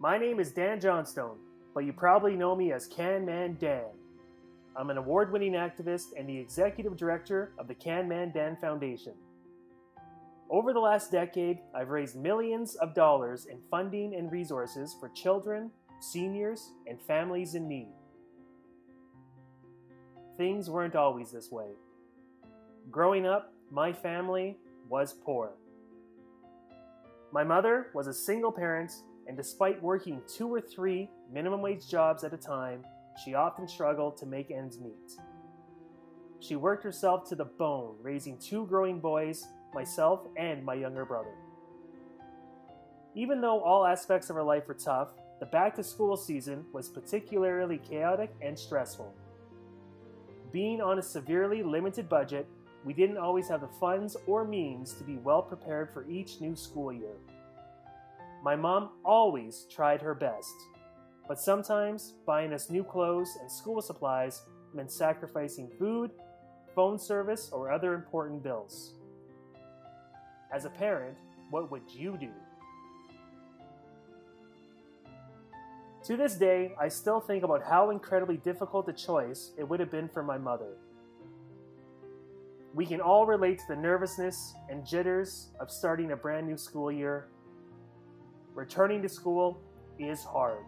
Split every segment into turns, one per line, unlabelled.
My name is Dan Johnstone, but you probably know me as Can Man Dan. I'm an award-winning activist and the executive director of the Can Man Dan Foundation. Over the last decade, I've raised millions of dollars in funding and resources for children, seniors, and families in need. Things weren't always this way. Growing up, my family was poor. My mother was a single parent, and despite working 2 or 3 minimum wage jobs at a time, she often struggled to make ends meet. She worked herself to the bone, raising 2 growing boys, myself and my younger brother. Even though all aspects of her life were tough, the back-to-school season was particularly chaotic and stressful. Being on a severely limited budget, we didn't always have the funds or means to be well prepared for each new school year. My mom always tried her best, but sometimes buying us new clothes and school supplies meant sacrificing food, phone service, or other important bills. As a parent, what would you do? To this day, I still think about how incredibly difficult a choice it would have been for my mother. We can all relate to the nervousness and jitters of starting a brand new school year. Returning to school is hard.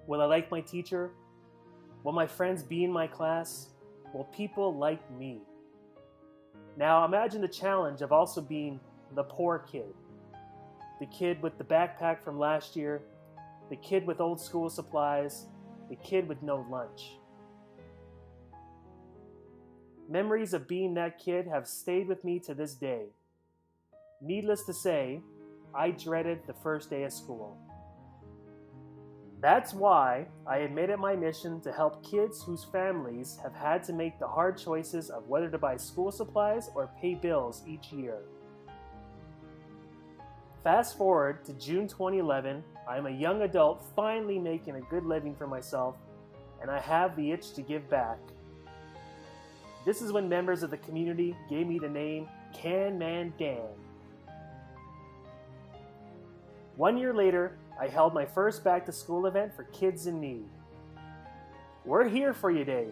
Will I like my teacher? Will my friends be in my class? Will people like me? Now imagine the challenge of also being the poor kid. The kid with the backpack from last year, the kid with old school supplies, the kid with no lunch. Memories of being that kid have stayed with me to this day. Needless to say, I dreaded the first day of school. That's why I made it my mission to help kids whose families have had to make the hard choices of whether to buy school supplies or pay bills each year. Fast forward to June 2011, I am a young adult finally making a good living for myself, and I have the itch to give back. This is when members of the community gave me the name Can Man Dan. 1 year later, I held my first back-to-school event for kids in need. We're Here For You Day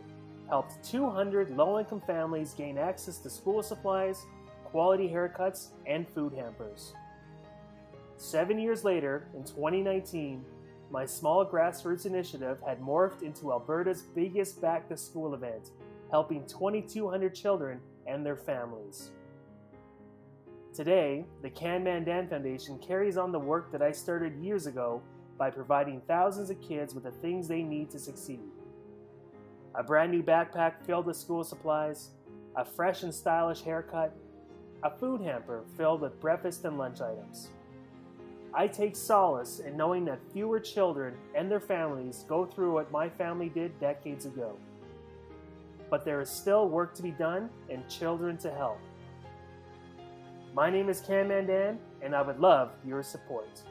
helped 200 low-income families gain access to school supplies, quality haircuts, and food hampers. 7 years later, in 2019, my small grassroots initiative had morphed into Alberta's biggest back-to-school event, helping 2,200 children and their families. Today, the Can Man Dan Foundation carries on the work that I started years ago by providing thousands of kids with the things they need to succeed. A brand new backpack filled with school supplies, a fresh and stylish haircut, a food hamper filled with breakfast and lunch items. I take solace in knowing that fewer children and their families go through what my family did decades ago. But there is still work to be done and children to help. My name is Can Man Dan, and I would love your support.